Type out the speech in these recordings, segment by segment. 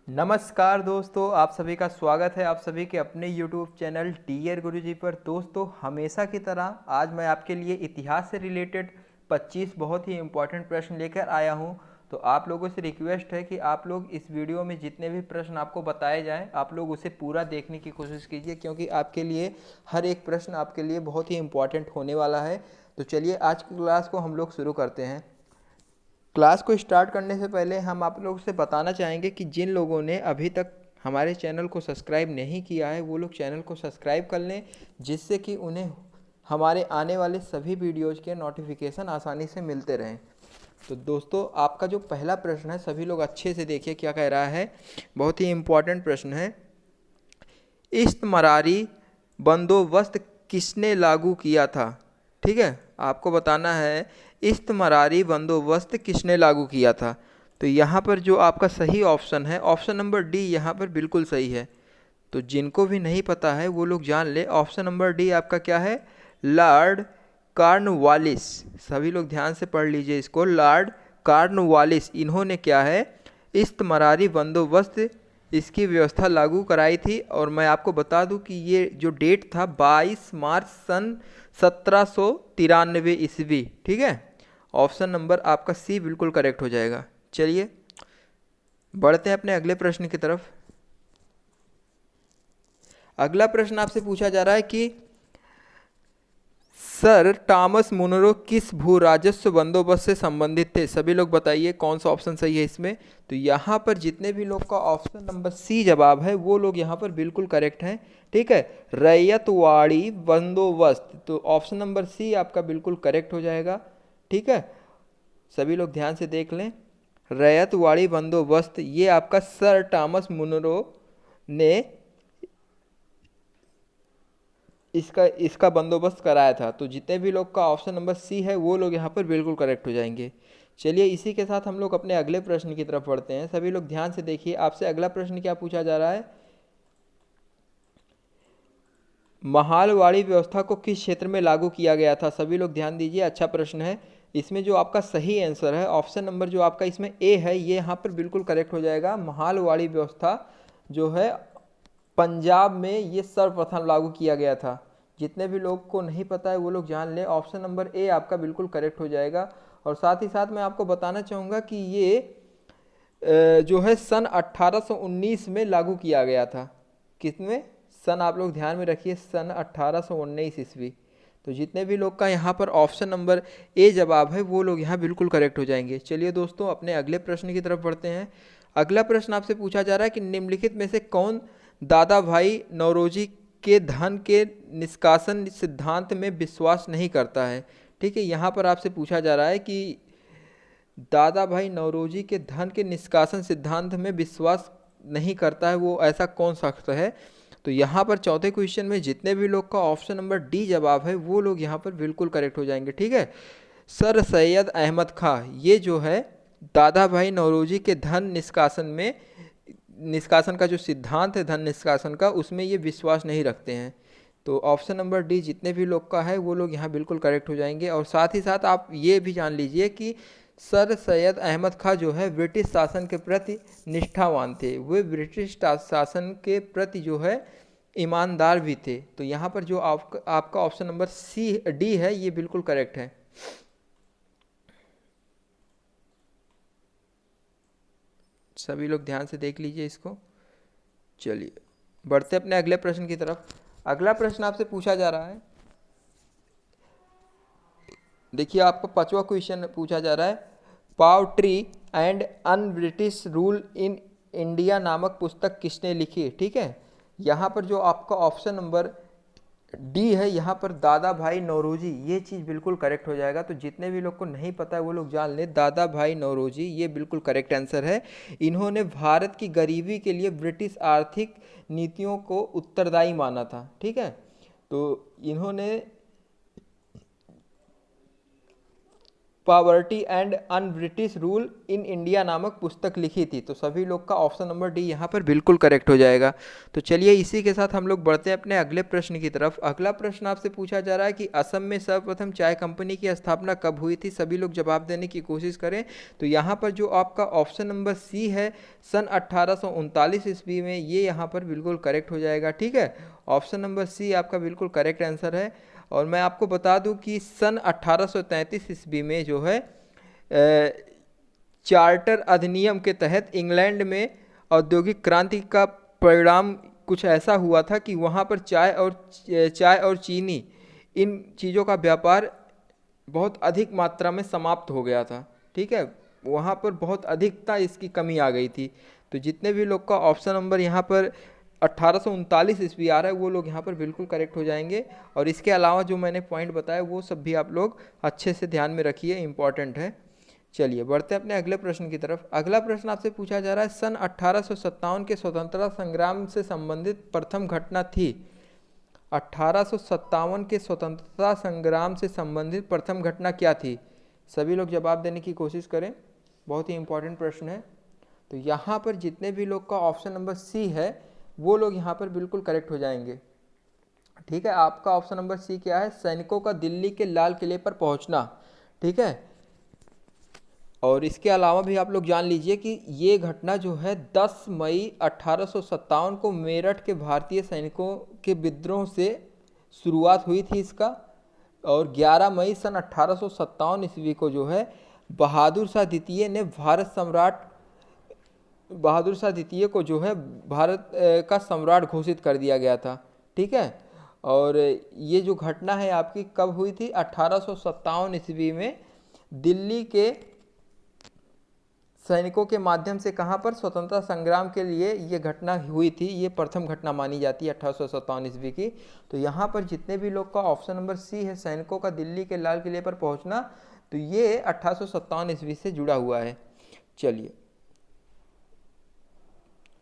नमस्कार दोस्तों, आप सभी का स्वागत है आप सभी के अपने YouTube चैनल टीयर गुरुजी पर। दोस्तों, हमेशा की तरह आज मैं आपके लिए इतिहास से रिलेटेड 25 बहुत ही इम्पोर्टेंट प्रश्न लेकर आया हूं। तो आप लोगों से रिक्वेस्ट है कि आप लोग इस वीडियो में जितने भी प्रश्न आपको बताए जाएं, आप लोग उसे पूरा देखने की कोशिश कीजिए, क्योंकि आपके लिए हर एक प्रश्न आपके लिए बहुत ही इम्पोर्टेंट होने वाला है। तो चलिए आज की क्लास को हम लोग शुरू करते हैं। क्लास को स्टार्ट करने से पहले हम आप लोगों से बताना चाहेंगे कि जिन लोगों ने अभी तक हमारे चैनल को सब्सक्राइब नहीं किया है वो लोग चैनल को सब्सक्राइब कर लें, जिससे कि उन्हें हमारे आने वाले सभी वीडियोज़ के नोटिफिकेशन आसानी से मिलते रहें। तो दोस्तों, आपका जो पहला प्रश्न है सभी लोग अच्छे से देखिए क्या कह रहा है। बहुत ही इम्पोर्टेंट प्रश्न है। इस्तिमरारी बंदोबस्त किसने लागू किया था? ठीक है, आपको बताना है इस्तिमरारी बंदोबस्त किसने लागू किया था। तो यहाँ पर जो आपका सही ऑप्शन है, ऑप्शन नंबर डी यहाँ पर बिल्कुल सही है। तो जिनको भी नहीं पता है वो लोग जान ले, ऑप्शन नंबर डी आपका क्या है? Lord Cornwallis. सभी लोग ध्यान से पढ़ लीजिए इसको। लॉर्ड कॉर्नवालिस, इन्होंने क्या है, इस्तिमरारी बंदोबस्त इसकी व्यवस्था लागू कराई थी। और मैं आपको बता दूं कि ये जो डेट था 22 मार्च सन 1793 ईस्वी। ठीक है, ऑप्शन नंबर आपका सी बिल्कुल करेक्ट हो जाएगा। चलिए बढ़ते हैं अपने अगले प्रश्न की तरफ। अगला प्रश्न आपसे पूछा जा रहा है कि सर टॉमस मुनरो किस भू राजस्व बंदोबस्त से संबंधित थे? सभी लोग बताइए कौन सा ऑप्शन सही है इसमें। तो यहाँ पर जितने भी लोग का ऑप्शन नंबर सी जवाब है वो लोग यहाँ पर बिल्कुल करेक्ट हैं। ठीक है, रैयतवाड़ी बंदोबस्त, तो ऑप्शन नंबर सी आपका बिल्कुल करेक्ट हो जाएगा। ठीक है, सभी लोग ध्यान से देख लें। रैयतवाड़ी बंदोबस्त ये आपका सर टॉमस मुनरो ने इसका इसका बंदोबस्त कराया था। तो जितने भी लोग का ऑप्शन नंबर सी है वो लोग यहाँ पर बिल्कुल करेक्ट हो जाएंगे। चलिए इसी के साथ हम लोग अपने अगले प्रश्न की तरफ बढ़ते हैं। सभी लोग ध्यान से देखिए, आपसे अगला प्रश्न क्या पूछा जा रहा है। महालवाड़ी व्यवस्था को किस क्षेत्र में लागू किया गया था? सभी लोग ध्यान दीजिए, अच्छा प्रश्न है। इसमें जो आपका सही आंसर है, ऑप्शन नंबर जो आपका इसमें ए है, ये यहाँ पर बिल्कुल करेक्ट हो जाएगा। महालवाड़ी व्यवस्था जो है पंजाब में ये सर्वप्रथम लागू किया गया था। जितने भी लोग को नहीं पता है वो लोग जान लें, ऑप्शन नंबर ए आपका बिल्कुल करेक्ट हो जाएगा। और साथ ही साथ मैं आपको बताना चाहूँगा कि ये जो है सन 1819 में लागू किया गया था। किसमें? सन आप लोग ध्यान में रखिए, सन 1819 ईस्वी। तो जितने भी लोग का यहाँ पर ऑप्शन नंबर ए जवाब है वो लोग यहाँ बिल्कुल करेक्ट हो जाएंगे। चलिए दोस्तों अपने अगले प्रश्न की तरफ बढ़ते हैं। अगला प्रश्न आपसे पूछा जा रहा है कि निम्नलिखित में से कौन दादा भाई नौरोजी के धन के निष्कासन सिद्धांत में विश्वास नहीं करता है? ठीक है, यहाँ पर आपसे पूछा जा रहा है कि दादा भाई नौरोजी के धन के निष्कासन सिद्धांत में विश्वास नहीं करता है, वो ऐसा कौन शख्स है? तो यहाँ पर चौथे क्वेश्चन में जितने भी लोग का ऑप्शन नंबर डी जवाब है वो लोग यहाँ पर बिल्कुल करेक्ट हो जाएंगे। ठीक है, सर सैयद अहमद खां, ये जो है दादा भाई नौरोजी के धन निष्कासन का जो सिद्धांत है धन निष्कासन का, उसमें ये विश्वास नहीं रखते हैं। तो ऑप्शन नंबर डी जितने भी लोग का है वो लोग यहाँ बिल्कुल करेक्ट हो जाएंगे। और साथ ही साथ आप ये भी जान लीजिए कि सर सैयद अहमद खां जो है ब्रिटिश शासन के प्रति निष्ठावान थे, वे ब्रिटिश शासन के प्रति जो है ईमानदार भी थे। तो यहाँ पर जो आपका ऑप्शन नंबर सी डी है ये बिल्कुल करेक्ट है। सभी लोग ध्यान से देख लीजिए इसको। चलिए बढ़ते अपने अगले प्रश्न की तरफ। अगला प्रश्न आपसे पूछा जा रहा है, देखिए आपका पांचवा क्वेश्चन पूछा जा रहा है, poverty and un British rule in India नामक पुस्तक किसने लिखी? ठीक है, यहाँ पर जो आपका ऑप्शन नंबर डी है, यहाँ पर दादा भाई नौरोजी, ये चीज़ बिल्कुल करेक्ट हो जाएगा। तो जितने भी लोग को नहीं पता है वो लोग जान ले, दादा भाई नौरोजी ये बिल्कुल करेक्ट आंसर है। इन्होंने भारत की गरीबी के लिए ब्रिटिश आर्थिक नीतियों को उत्तरदायी माना था। ठीक है, तो इन्होंने poverty and un British rule in India नामक पुस्तक लिखी थी। तो सभी लोग का ऑप्शन नंबर डी यहाँ पर बिल्कुल करेक्ट हो जाएगा। तो चलिए इसी के साथ हम लोग बढ़ते हैं अपने अगले प्रश्न की तरफ। अगला प्रश्न आपसे पूछा जा रहा है कि असम में सर्वप्रथम चाय कंपनी की स्थापना कब हुई थी। सभी लोग जवाब देने की कोशिश करें। तो यहाँ पर जो आपका ऑप्शन नंबर सी है सन 1839 ईस्वी में, ये यहाँ पर बिल्कुल करेक्ट हो जाएगा। ठीक है, ऑप्शन नंबर सी आपका बिल्कुल करेक्ट आंसर है। और मैं आपको बता दूं कि सन 1833 ईस्वी में जो है चार्टर अधिनियम के तहत इंग्लैंड में औद्योगिक क्रांति का परिणाम कुछ ऐसा हुआ था कि वहाँ पर चाय और चीनी इन चीज़ों का व्यापार बहुत अधिक मात्रा में समाप्त हो गया था। ठीक है, वहाँ पर बहुत अधिकता इसकी कमी आ गई थी। तो जितने भी लोग का ऑप्शन नंबर यहाँ पर 1839 ईस्वी आ रहा है वो लोग यहाँ पर बिल्कुल करेक्ट हो जाएंगे। और इसके अलावा जो मैंने पॉइंट बताया वो सब भी आप लोग अच्छे से ध्यान में रखिए, इंपॉर्टेंट है। चलिए बढ़ते हैं अपने अगले प्रश्न की तरफ। अगला प्रश्न आपसे पूछा जा रहा है सन 1857 के स्वतंत्रता संग्राम से संबंधित प्रथम घटना थी। 1857 के स्वतंत्रता संग्राम से संबंधित प्रथम घटना क्या थी? सभी लोग जवाब देने की कोशिश करें, बहुत ही इंपॉर्टेंट प्रश्न है। तो यहाँ पर जितने भी लोग का ऑप्शन नंबर सी है वो लोग यहाँ पर बिल्कुल करेक्ट हो जाएंगे। ठीक है, आपका ऑप्शन नंबर सी क्या है? सैनिकों का दिल्ली के लाल किले पर पहुंचना। ठीक है, और इसके अलावा भी आप लोग जान लीजिए कि ये घटना जो है 10 मई 1857 को मेरठ के भारतीय सैनिकों के विद्रोह से शुरुआत हुई थी इसका। और 11 मई सन 1857 ईस्वी को जो है बहादुर शाह द्वितीय ने बहादुर शाह द्वितीय को जो है भारत का सम्राट घोषित कर दिया गया था। ठीक है, और ये जो घटना है आपकी कब हुई थी? 1857 ईस्वी में दिल्ली के सैनिकों के माध्यम से कहाँ पर? स्वतंत्रता संग्राम के लिए ये घटना हुई थी। ये प्रथम घटना मानी जाती है 1857 ईस्वी की। तो यहाँ पर जितने भी लोग का ऑप्शन नंबर सी है सैनिकों का दिल्ली के लाल किले पर पहुँचना, तो ये 1857 ईस्वी से जुड़ा हुआ है। चलिए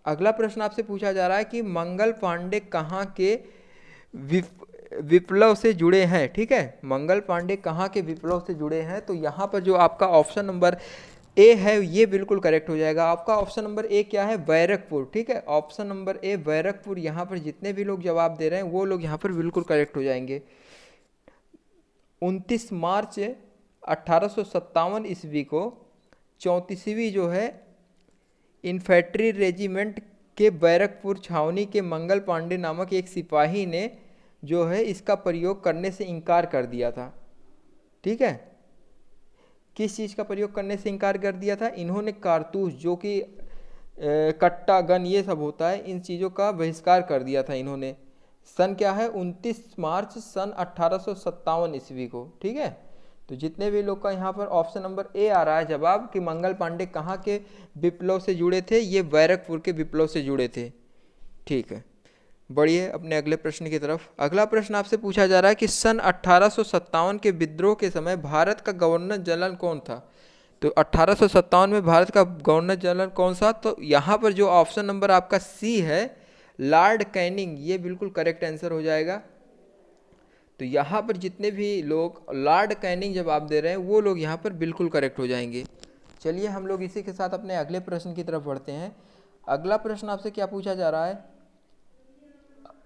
अगला प्रश्न आपसे पूछा जा रहा है कि मंगल पांडे कहाँ के विप्लव से जुड़े हैं। ठीक है, मंगल पांडे कहाँ के विप्लव से जुड़े हैं? तो यहाँ पर जो आपका ऑप्शन नंबर ए है ये बिल्कुल करेक्ट हो जाएगा। आपका ऑप्शन नंबर ए क्या है? बैरकपुर। ठीक है, ऑप्शन नंबर ए बैरकपुर। यहाँ पर जितने भी लोग जवाब दे रहे हैं वो लोग यहाँ पर बिल्कुल करेक्ट हो जाएंगे। 29 मार्च 1857 ईस्वी को 34वीं जो है इन्फेंट्री रेजिमेंट के बैरकपुर छावनी के मंगल पांडे नामक एक सिपाही ने जो है इसका प्रयोग करने से इनकार कर दिया था। ठीक है, किस चीज़ का प्रयोग करने से इनकार कर दिया था? इन्होंने कारतूस जो कि कट्टा गन ये सब होता है, इन चीज़ों का बहिष्कार कर दिया था इन्होंने। सन क्या है? 29 मार्च सन 1857 ईस्वी को। ठीक है, तो जितने भी लोग का यहाँ पर ऑप्शन नंबर ए आ रहा है जवाब कि मंगल पांडे कहाँ के विप्लव से जुड़े थे? ये बैरकपुर के विप्लव से जुड़े थे। ठीक है, बढ़िए अपने अगले प्रश्न की तरफ। अगला प्रश्न आपसे पूछा जा रहा है कि सन 1857 के विद्रोह के समय भारत का गवर्नर जनरल कौन था? तो 1857 में भारत का गवर्नर जनरल कौन सा? तो यहाँ पर जो ऑप्शन नंबर आपका सी है लॉर्ड कैनिंग, ये बिल्कुल करेक्ट आंसर हो जाएगा। तो यहाँ पर जितने भी लोग लॉर्ड कैनिंग जवाब दे रहे हैं वो लोग यहाँ पर बिल्कुल करेक्ट हो जाएंगे। चलिए हम लोग इसी के साथ अपने अगले प्रश्न की तरफ बढ़ते हैं। अगला प्रश्न आपसे क्या पूछा जा रहा है?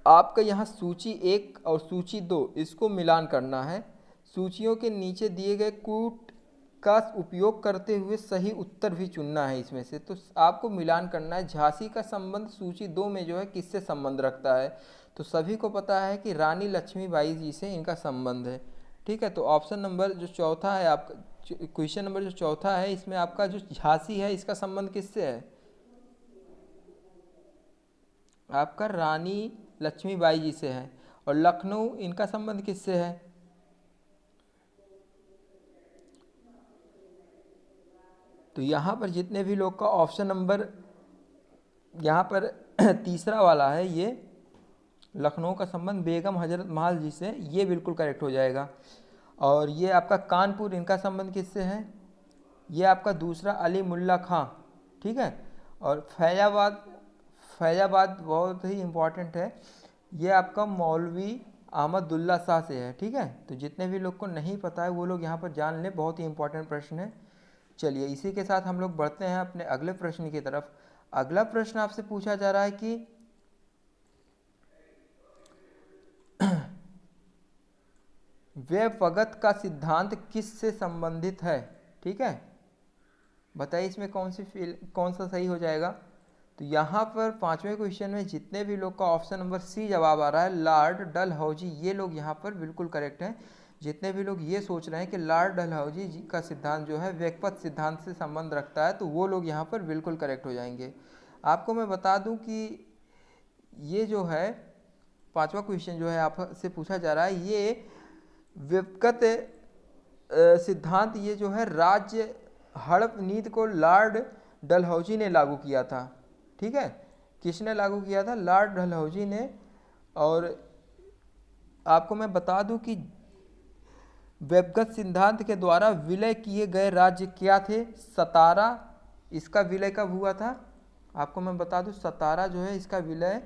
आपका यहाँ सूची 1 और सूची 2 इसको मिलान करना है। सूचियों के नीचे दिए गए कूट का उपयोग करते हुए सही उत्तर भी चुनना है इसमें से। तो आपको मिलान करना है। झांसी का संबंध सूची 2 में जो है किससे संबंध रखता है? तो सभी को पता है कि रानी लक्ष्मीबाई जी से इनका संबंध है। ठीक है, तो ऑप्शन नंबर जो चौथा है आपका, क्वेश्चन नंबर जो चौथा है इसमें आपका जो झांसी है इसका संबंध किससे है? आपका रानी लक्ष्मीबाई जी से है। और लखनऊ इनका संबंध किससे है? तो यहाँ पर जितने भी लोग का ऑप्शन नंबर यहाँ पर तीसरा वाला है, ये लखनऊ का संबंध बेगम हजरत महल जी से, ये बिल्कुल करेक्ट हो जाएगा। और ये आपका कानपुर, इनका संबंध किससे है? ये आपका दूसरा अली मुल्ला खां। ठीक है, और फैजाबाद बहुत ही इम्पॉर्टेंट है, ये आपका मौलवी अहमदुल्ला शाह से है। ठीक है, तो जितने भी लोग को नहीं पता है वो लोग यहाँ पर जान लें, बहुत ही इंपॉर्टेंट प्रश्न है। चलिए इसी के साथ हम लोग बढ़ते हैं अपने अगले प्रश्न की तरफ। अगला प्रश्न आपसे पूछा जा रहा है कि व्यपगत का सिद्धांत किससे संबंधित है। ठीक है, बताइए इसमें कौन सा सही हो जाएगा। तो यहाँ पर पांचवें क्वेश्चन में जितने भी लोग का ऑप्शन नंबर सी जवाब आ रहा है, लॉर्ड डलहौजी, ये लोग यहाँ पर बिल्कुल करेक्ट हैं। जितने भी लोग ये सोच रहे हैं कि लॉर्ड डलहौजी जी का सिद्धांत जो है व्यपगत सिद्धांत से संबंध रखता है, तो वो लोग यहाँ पर बिल्कुल करेक्ट हो जाएंगे। आपको मैं बता दूं कि ये जो है पांचवा क्वेश्चन जो है आपसे पूछा जा रहा है, ये व्यपगत सिद्धांत ये जो है राज्य हड़प नीति को लॉर्ड डलहौजी ने लागू किया था। ठीक है, किसने लागू किया था? लॉर्ड डलहौजी ने। और आपको मैं बता दूं कि व्यपगत सिद्धांत के द्वारा विलय किए गए राज्य क्या थे? सतारा, इसका विलय कब हुआ था? आपको मैं बता दूं सतारा जो है इसका विलय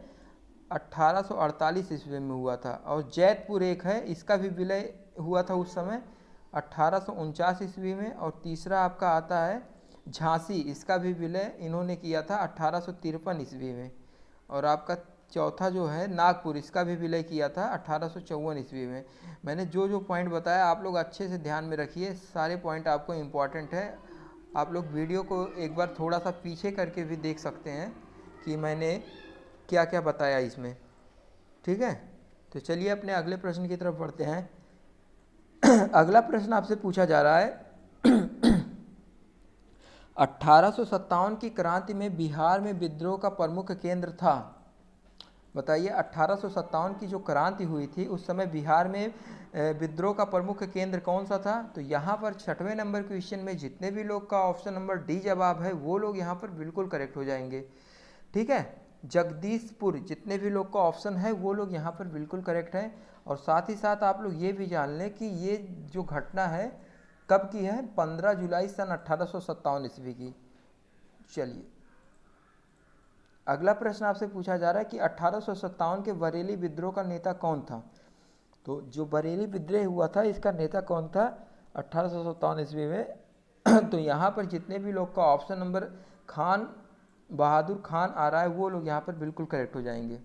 1848 ईस्वी में हुआ था। और जैतपुर एक है, इसका भी विलय हुआ था उस समय 1849 ईस्वी में। और तीसरा आपका आता है झांसी, इसका भी विलय इन्होंने किया था 1853 ईस्वी में। और आपका चौथा जो है नागपुर, इसका भी विलय किया था 1854 ईस्वी में। मैंने जो जो पॉइंट बताया आप लोग अच्छे से ध्यान में रखिए, सारे पॉइंट आपको इम्पॉर्टेंट है। आप लोग वीडियो को एक बार थोड़ा सा पीछे करके भी देख सकते हैं कि मैंने क्या क्या बताया इसमें। ठीक है, तो चलिए अपने अगले प्रश्न की तरफ बढ़ते हैं। अगला प्रश्न आपसे पूछा जा रहा है 1857 की क्रांति में बिहार में विद्रोह का प्रमुख केंद्र था। बताइए 1857 की जो क्रांति हुई थी उस समय बिहार में विद्रोह का प्रमुख केंद्र कौन सा था? तो यहाँ पर 6वें नंबर क्वेश्चन में जितने भी लोग का ऑप्शन नंबर डी जवाब है वो लोग यहाँ पर बिल्कुल करेक्ट हो जाएंगे। ठीक है, जगदीशपुर, जितने भी लोग का ऑप्शन है वो लोग यहाँ पर बिल्कुल करेक्ट हैं। और साथ ही साथ आप लोग ये भी जान लें कि ये जो घटना है कब की है? 15 जुलाई सन 1857 ईस्वी की। चलिए अगला प्रश्न आपसे पूछा जा रहा है कि 1857 के बरेली विद्रोह का नेता कौन था? तो जो बरेली विद्रोह हुआ था इसका नेता कौन था 1857 ईस्वी में? तो यहाँ पर जितने भी लोग का ऑप्शन नंबर खान बहादुर खान आ रहा है वो लोग यहाँ पर बिल्कुल करेक्ट हो जाएंगे।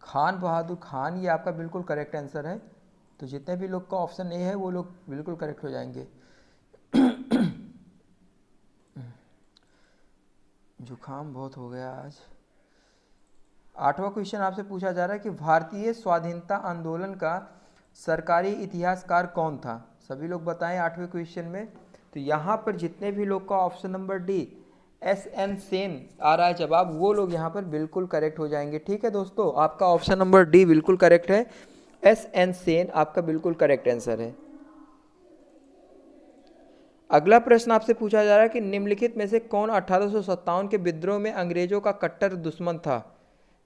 खान बहादुर खान ये आपका बिल्कुल करेक्ट आंसर है। तो जितने भी लोग का ऑप्शन ए है वो लोग बिल्कुल करेक्ट हो जाएंगे। जुकाम बहुत हो गया आज। 8वां क्वेश्चन आपसे पूछा जा रहा है कि भारतीय स्वाधीनता आंदोलन का सरकारी इतिहासकार कौन था? सभी लोग बताएं 8वें क्वेश्चन में। तो यहाँ पर जितने भी लोग का option number D SN Sen आ रहा है जवाब, वो लोग यहाँ पर बिल्कुल करेक्ट हो जाएंगे। ठीक है दोस्तों, आपका ऑप्शन नंबर डी बिल्कुल करेक्ट है, SN सेन आपका बिल्कुल करेक्ट आंसर है। अगला प्रश्न आपसे पूछा जा रहा है कि निम्नलिखित में से कौन 1857 के विद्रोह में अंग्रेजों का कट्टर दुश्मन था?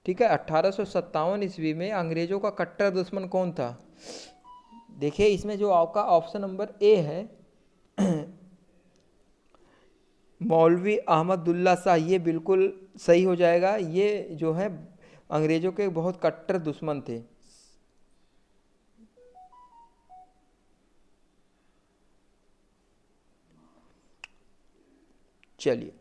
ठीक है, 1857 ईस्वी में अंग्रेजों का कट्टर दुश्मन कौन था? देखिए इसमें जो आपका ऑप्शन नंबर ए है मौलवी अहमदुल्ला शाह, ये बिल्कुल सही हो जाएगा। ये जो है अंग्रेजों के बहुत कट्टर दुश्मन थे। चलिए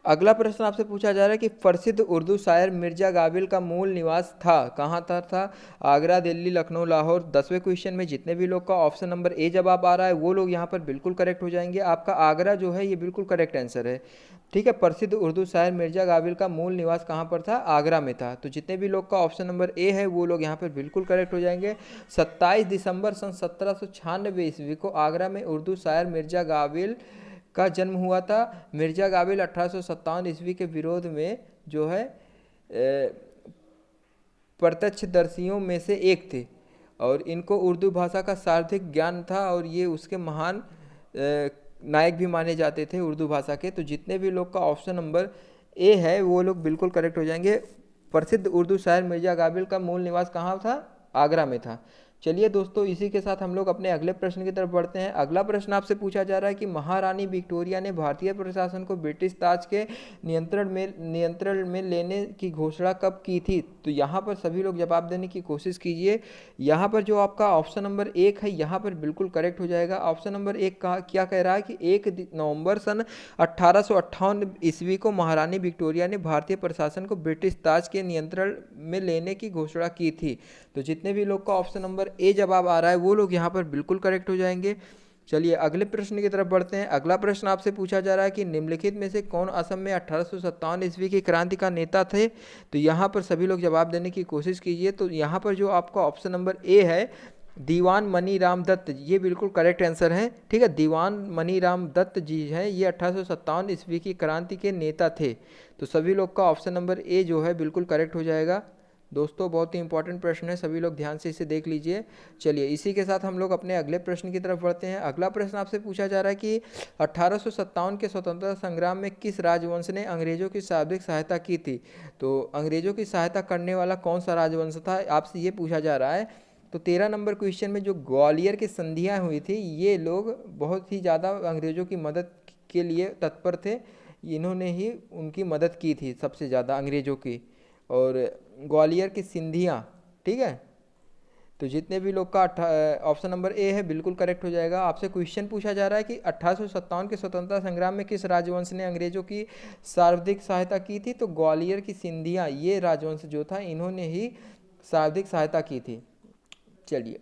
अगला प्रश्न आपसे पूछा जा रहा है कि प्रसिद्ध उर्दू शायर मिर्जा गाबिल का मूल निवास कहाँ था? आगरा, दिल्ली, लखनऊ, लाहौर। 10वें क्वेश्चन में जितने भी लोग का ऑप्शन नंबर ए जवाब आ रहा है वो लोग यहाँ पर बिल्कुल करेक्ट हो जाएंगे। आपका आगरा जो है ये बिल्कुल करेक्ट आंसर है। ठीक है, प्रसिद्ध उर्दू शायर मिर्जा गाबिल का मूल निवास कहाँ पर था? आगरा में था। तो जितने भी लोग का ऑप्शन नंबर ए है वो लोग यहाँ पर बिल्कुल करेक्ट हो जाएंगे। 27 दिसंबर सन 1796 ईस्वी को आगरा में उर्दू शायर मिर्जा गाबिल का जन्म हुआ था। मिर्जा गाबिल 1857 ईस्वी के विरोध में जो है प्रत्यक्षदर्शियों में से एक थे और इनको उर्दू भाषा का सार्वधिक ज्ञान था और ये उसके महान नायक भी माने जाते थे उर्दू भाषा के। तो जितने भी लोग का ऑप्शन नंबर ए है वो लोग बिल्कुल करेक्ट हो जाएंगे। प्रसिद्ध उर्दू शायर मिर्जा गाबिल का मूल निवास कहाँ था? आगरा में था। चलिए दोस्तों, इसी के साथ हम लोग अपने अगले प्रश्न की तरफ बढ़ते हैं। अगला प्रश्न आपसे पूछा जा रहा है कि महारानी विक्टोरिया ने भारतीय प्रशासन को ब्रिटिश ताज के नियंत्रण में लेने की घोषणा कब की थी? तो यहाँ पर सभी लोग जवाब देने की कोशिश कीजिए। यहाँ पर जो आपका ऑप्शन नंबर 1 है, यहाँ पर बिल्कुल करेक्ट हो जाएगा। ऑप्शन नंबर 1 का क्या कह रहा है कि 1 नवंबर सन 1858 ईस्वी को महारानी विक्टोरिया ने भारतीय प्रशासन को ब्रिटिश ताज के नियंत्रण में लेने की घोषणा की थी। तो जितने भी लोग का ऑप्शन नंबर ए जवाब आ रहा है वो लोग यहाँ पर बिल्कुल करेक्ट हो जाएंगे। चलिए अगले प्रश्न की तरफ बढ़ते हैं। अगला प्रश्न आपसे पूछा जा रहा है कि निम्नलिखित में से कौन असम में 1857 ईस्वी की क्रांति का नेता थे? तो यहाँ पर सभी लोग जवाब देने की कोशिश कीजिए। तो यहाँ पर जो आपका ऑप्शन नंबर ए है, दीवान मनीराम दत्त, ये बिल्कुल करेक्ट आंसर है। ठीक है, दीवान मनीराम दत्त जी हैं, ये 1857 ईस्वी की क्रांति के नेता थे। तो सभी लोग का ऑप्शन नंबर ए जो है बिल्कुल करेक्ट हो जाएगा। दोस्तों बहुत ही इंपॉर्टेंट प्रश्न है, सभी लोग ध्यान से इसे देख लीजिए। चलिए इसी के साथ हम लोग अपने अगले प्रश्न की तरफ बढ़ते हैं। अगला प्रश्न आपसे पूछा जा रहा है कि 1857 के स्वतंत्रता संग्राम में किस राजवंश ने अंग्रेजों की शाब्दिक सहायता की थी? तो अंग्रेजों की सहायता करने वाला कौन सा राजवंश था, आपसे ये पूछा जा रहा है। तो 13 नंबर क्वेश्चन में जो ग्वालियर की संधियाँ हुई थी, ये लोग बहुत ही ज़्यादा अंग्रेजों की मदद के लिए तत्पर थे। इन्होंने ही उनकी मदद की थी सबसे ज़्यादा अंग्रेजों की, और ग्वालियर की सिंधियाँ। ठीक है, तो जितने भी लोग का ऑप्शन नंबर ए है बिल्कुल करेक्ट हो जाएगा। आपसे क्वेश्चन पूछा जा रहा है कि 1857 के स्वतंत्रता संग्राम में किस राजवंश ने अंग्रेजों की सर्वाधिक सहायता की थी? तो ग्वालियर की सिंधियाँ, ये राजवंश जो था, इन्होंने ही सर्वाधिक सहायता की थी। चलिए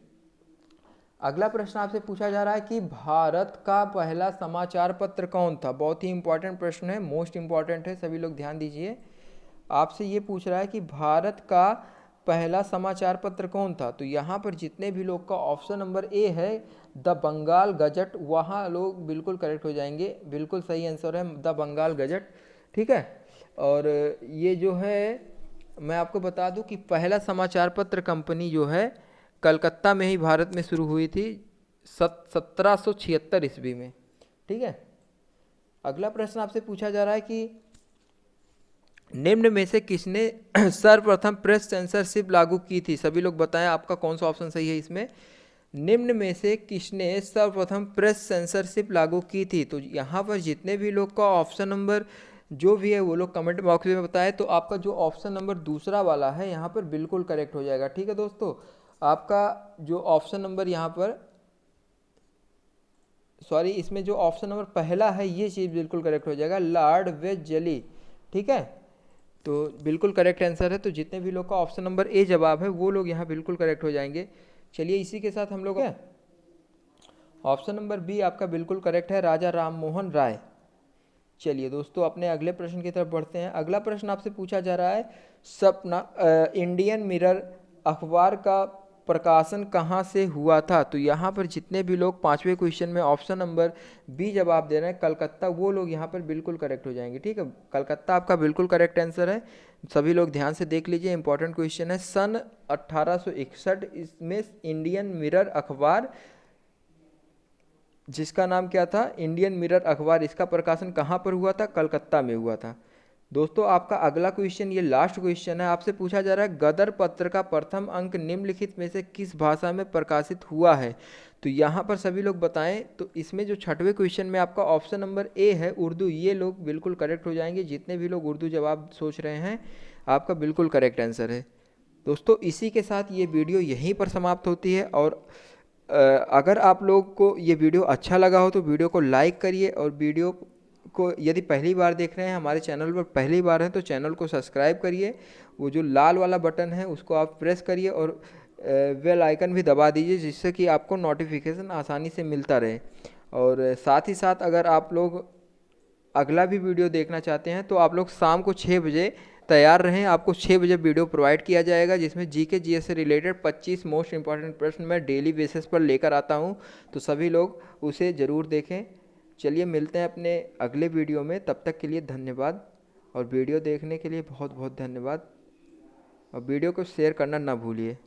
अगला प्रश्न आपसे पूछा जा रहा है कि भारत का पहला समाचार पत्र कौन था? बहुत ही इंपॉर्टेंट प्रश्न है, मोस्ट इंपॉर्टेंट है, सभी लोग ध्यान दीजिए। आपसे ये पूछ रहा है कि भारत का पहला समाचार पत्र कौन था? तो यहाँ पर जितने भी लोग का ऑप्शन नंबर ए है द बंगाल गजट, वहाँ लोग बिल्कुल करेक्ट हो जाएंगे। बिल्कुल सही आंसर है द बंगाल गजट। ठीक है, और ये जो है मैं आपको बता दूं कि पहला समाचार पत्र कंपनी जो है कलकत्ता में ही भारत में शुरू हुई थी 1776 ईस्वी में। ठीक है, अगला प्रश्न आपसे पूछा जा रहा है कि निम्न में से किसने सर्वप्रथम प्रेस सेंसरशिप लागू की थी? सभी लोग बताएं आपका कौन सा ऑप्शन सही है इसमें। निम्न में से किसने सर्वप्रथम प्रेस सेंसरशिप लागू की थी? तो यहाँ पर जितने भी लोग का ऑप्शन नंबर जो भी है वो लोग कमेंट बॉक्स में बताएं। तो आपका जो ऑप्शन नंबर दूसरा वाला है यहाँ पर बिल्कुल करेक्ट हो जाएगा। ठीक है दोस्तों, आपका जो ऑप्शन नंबर यहाँ पर इसमें जो ऑप्शन नंबर पहला है ये चीज़ बिल्कुल करेक्ट हो जाएगा, लॉर्ड वेलेस्ली। ठीक है, तो बिल्कुल करेक्ट आंसर है। तो जितने भी लोग का ऑप्शन नंबर ए जवाब है वो लोग यहाँ बिल्कुल करेक्ट हो जाएंगे। चलिए इसी के साथ हम लोग ऑप्शन नंबर बी आपका बिल्कुल करेक्ट है, राजा राम मोहन राय। चलिए दोस्तों अपने अगले प्रश्न की तरफ बढ़ते हैं। अगला प्रश्न आपसे पूछा जा रहा है सपना इंडियन मिरर अखबार का प्रकाशन कहाँ से हुआ था? तो यहाँ पर जितने भी लोग पांचवें क्वेश्चन में ऑप्शन नंबर बी जवाब दे रहे हैं कलकत्ता, वो लोग यहाँ पर बिल्कुल करेक्ट हो जाएंगे। ठीक है, कलकत्ता आपका बिल्कुल करेक्ट आंसर है। सभी लोग ध्यान से देख लीजिए, इंपॉर्टेंट क्वेश्चन है। सन 1861 इसमें इंडियन मिरर अखबार, जिसका नाम क्या था, इंडियन मिरर अखबार, इसका प्रकाशन कहाँ पर हुआ था? कलकत्ता में हुआ था। दोस्तों आपका अगला क्वेश्चन, ये लास्ट क्वेश्चन है, आपसे पूछा जा रहा है गदर पत्र का प्रथम अंक निम्नलिखित में से किस भाषा में प्रकाशित हुआ है? तो यहाँ पर सभी लोग बताएं। तो इसमें जो छठवें क्वेश्चन में आपका ऑप्शन नंबर ए है उर्दू, ये लोग बिल्कुल करेक्ट हो जाएंगे। जितने भी लोग उर्दू जवाब सोच रहे हैं आपका बिल्कुल करेक्ट आंसर है। दोस्तों इसी के साथ ये वीडियो यहीं पर समाप्त होती है। और अगर आप लोग को ये वीडियो अच्छा लगा हो तो वीडियो को लाइक करिए, और वीडियो को यदि पहली बार देख रहे हैं, हमारे चैनल पर पहली बार हैं, तो चैनल को सब्सक्राइब करिए। वो जो लाल वाला बटन है उसको आप प्रेस करिए, और बेल आइकन भी दबा दीजिए, जिससे कि आपको नोटिफिकेशन आसानी से मिलता रहे। और साथ ही साथ अगर आप लोग अगला भी वीडियो देखना चाहते हैं तो आप लोग शाम को 6 बजे तैयार रहें। आपको 6 बजे वीडियो प्रोवाइड किया जाएगा, जिसमें जीके जीएस से रिलेटेड 25 मोस्ट इंपॉर्टेंट प्रश्न मैं डेली बेसिस पर लेकर आता हूं। तो सभी लोग उसे ज़रूर देखें। चलिए मिलते हैं अपने अगले वीडियो में, तब तक के लिए धन्यवाद। और वीडियो देखने के लिए बहुत बहुत धन्यवाद, और वीडियो को शेयर करना ना भूलिए।